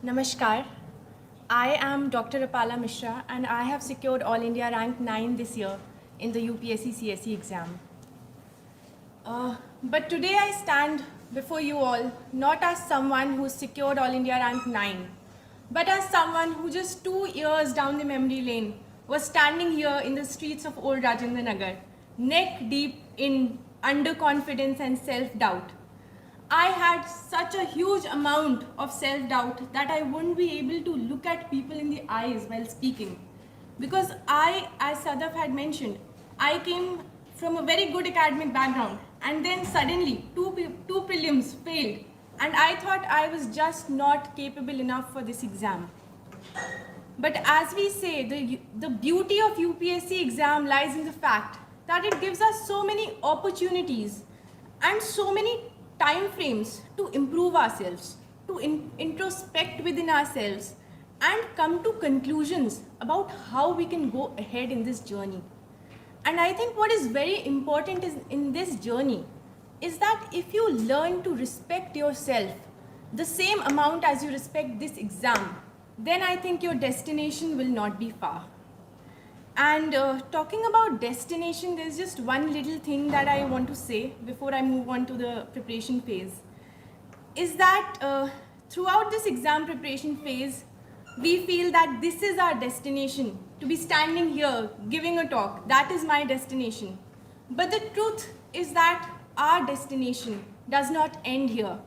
Namaskar. I am Dr. Apala Mishra and I have secured All India rank 9 this year in the UPSC CSE exam. But today I stand before you all not as someone who secured All India rank 9, but as someone who just 2 years down the memory lane was standing here in the streets of Old Rajendra Nagar, neck deep in underconfidence and self-doubt. I had such a huge amount of self-doubt that I wouldn't be able to look at people in the eyes while speaking. Because as Sadaf had mentioned, I came from a very good academic background and then suddenly two prelims failed and I thought I was just not capable enough for this exam. But as we say, the beauty of UPSC exam lies in the fact that it gives us so many opportunities and so many time frames to improve ourselves, to introspect within ourselves and come to conclusions about how we can go ahead in this journey. And I think what is very important in this journey is that if you learn to respect yourself the same amount as you respect this exam, then I think your destination will not be far. And talking about destination, there's just one little thing that I want to say before I move on to the preparation phase. Is that throughout this exam preparation phase, we feel that this is our destination. To be standing here, giving a talk, that is my destination. But the truth is that our destination does not end here.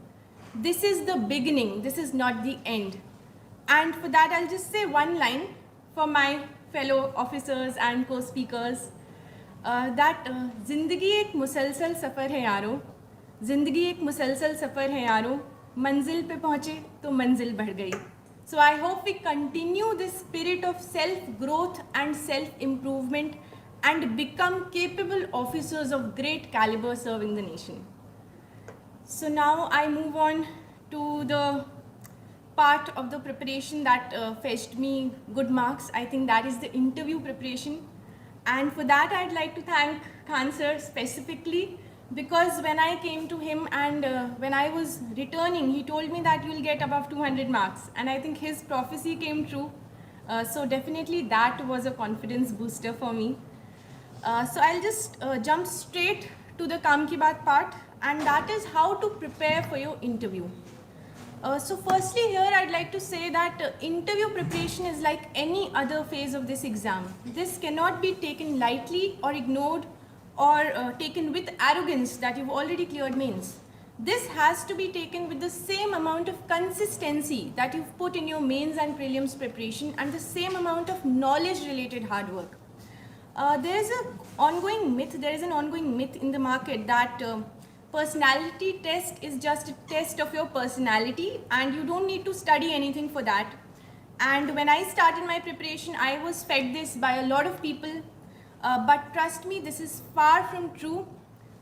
This is the beginning, this is not the end. And for that, I'll just say one line for my fellow officers and co-speakers that जिंदगी एक मुसलसल सफ़र है यारों, जिंदगी एक मुसलसल सफ़र है यारों, मंजिल पे पहुँचे तो मंजिल बढ़ गई. So I hope we continue this spirit of self-growth and self-improvement and become capable officers of great caliber serving the nation. So now I move on to the part of the preparation that fetched me good marks. I think that is the interview preparation. And for that, I'd like to thank Khan sir specifically because when I came to him and when I was returning, he told me that you'll get above 200 marks. And I think his prophecy came true. So definitely that was a confidence booster for me. So I'll just jump straight to the Kaam Ki Baat part, and that is how to prepare for your interview. So firstly here I'd like to say that interview preparation is like any other phase of this exam. This cannot be taken lightly or ignored or taken with arrogance that you've already cleared mains. This has to be taken with the same amount of consistency that you've put in your mains and prelims preparation and the same amount of knowledge related hard work. There is an ongoing myth in the market that personality test is just a test of your personality and you don't need to study anything for that. And when I started my preparation, I was fed this by a lot of people. But trust me, this is far from true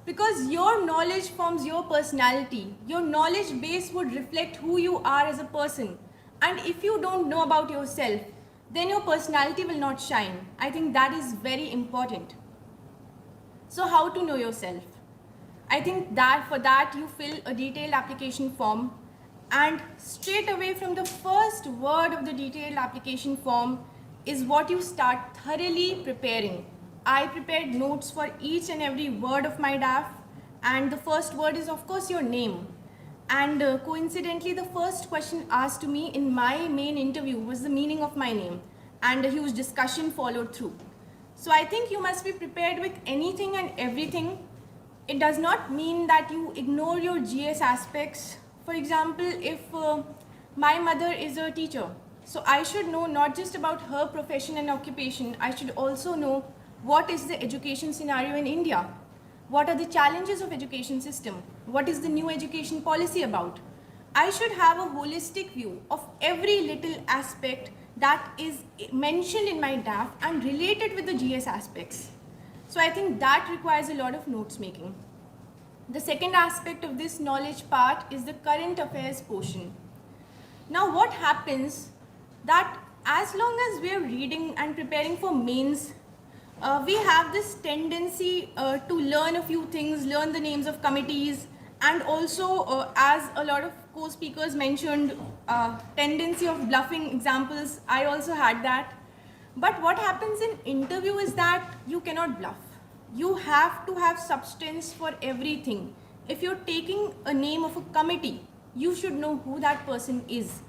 because your knowledge forms your personality. Your knowledge base would reflect who you are as a person. And if you don't know about yourself, then your personality will not shine. I think that is very important. So how to know yourself? I think that for that you fill a detailed application form and straight away from the first word of the detailed application form is what you start thoroughly preparing. I prepared notes for each and every word of my DAF and the first word is of course your name. And coincidentally the first question asked to me in my main interview was the meaning of my name and a huge discussion followed through. So I think you must be prepared with anything and everything. It does not mean that you ignore your GS aspects. For example, if my mother is a teacher, so I should know not just about her profession and occupation, I should also know what is the education scenario in India. What are the challenges of education system? What is the new education policy about? I should have a holistic view of every little aspect that is mentioned in my DAF and related with the GS aspects. So I think that requires a lot of notes making. The second aspect of this knowledge part is the current affairs portion. Now what happens that as long as we are reading and preparing for mains, we have this tendency to learn a few things, learn the names of committees And also, as a lot of co-speakers mentioned, tendency of bluffing examples, I also had that. But what happens in interview is that you cannot bluff. You have to have substance for everything. If you're taking a name of a committee, you should know who that person is.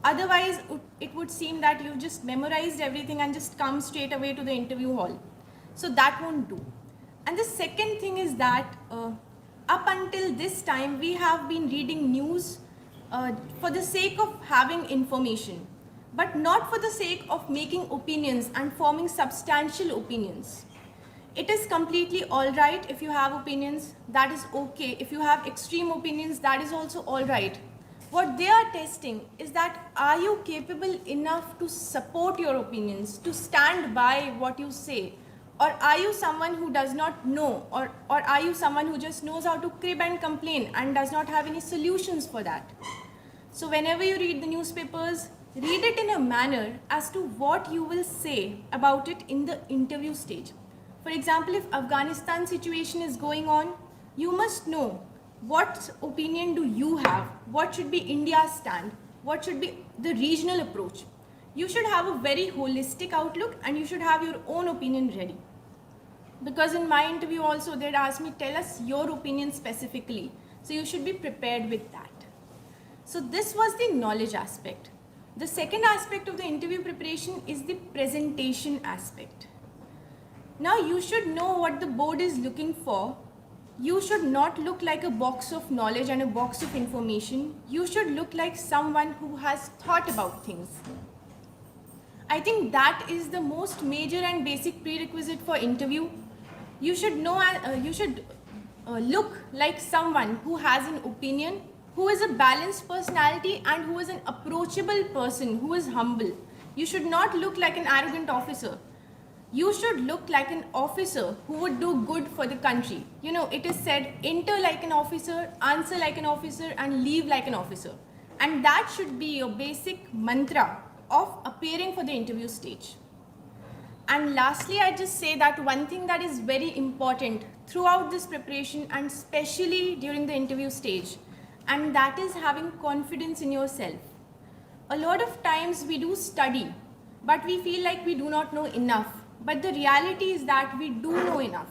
Otherwise, it would seem that you've just memorized everything and just come straight away to the interview hall. So that won't do. And the second thing is that up until this time, we have been reading news for the sake of having information, but not for the sake of making opinions and forming substantial opinions. It is completely all right if you have opinions, that is okay. If you have extreme opinions, that is also all right. What they are testing is that, are you capable enough to support your opinions, to stand by what you say? Or are you someone who does not know, or are you someone who just knows how to crib and complain and does not have any solutions for that? So whenever you read the newspapers, read it in a manner as to what you will say about it in the interview stage. For example, if Afghanistan situation is going on, you must know what opinion do you have, what should be India's stand, what should be the regional approach. You should have a very holistic outlook and you should have your own opinion ready. Because in my interview also, they'd ask me, tell us your opinion specifically. So you should be prepared with that. So this was the knowledge aspect. The second aspect of the interview preparation is the presentation aspect. Now you should know what the board is looking for. You should not look like a box of knowledge and a box of information. You should look like someone who has thought about things. I think that is the most major and basic prerequisite for interview. You should know, look like someone who has an opinion, who is a balanced personality and who is an approachable person, who is humble. You should not look like an arrogant officer. You should look like an officer who would do good for the country. You know, it is said, enter like an officer, answer like an officer, and leave like an officer. And that should be your basic mantra of appearing for the interview stage. And lastly, I just say that one thing that is very important throughout this preparation and especially during the interview stage, and that is having confidence in yourself. A lot of times we do study, but we feel like we do not know enough. But the reality is that we do know enough.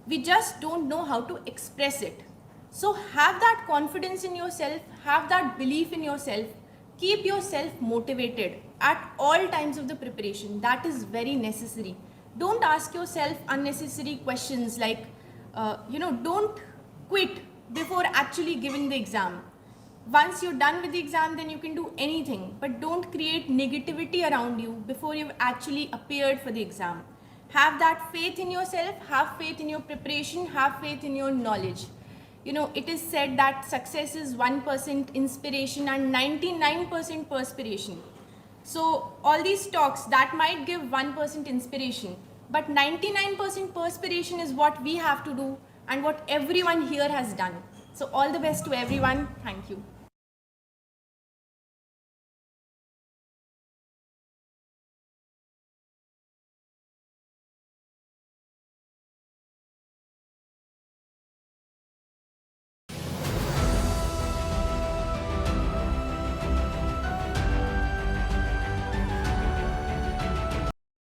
We just don't know how to express it. So have that confidence in yourself, have that belief in yourself, keep yourself motivated at all times of the preparation. That is very necessary. Don't ask yourself unnecessary questions like, don't quit before actually giving the exam. Once you're done with the exam, then you can do anything, but don't create negativity around you before you've actually appeared for the exam. Have that faith in yourself, have faith in your preparation, have faith in your knowledge. You know, it is said that success is 1% inspiration and 99% perspiration. So all these talks, that might give 1% inspiration, but 99% perspiration is what we have to do and what everyone here has done. So all the best to everyone. Thank you.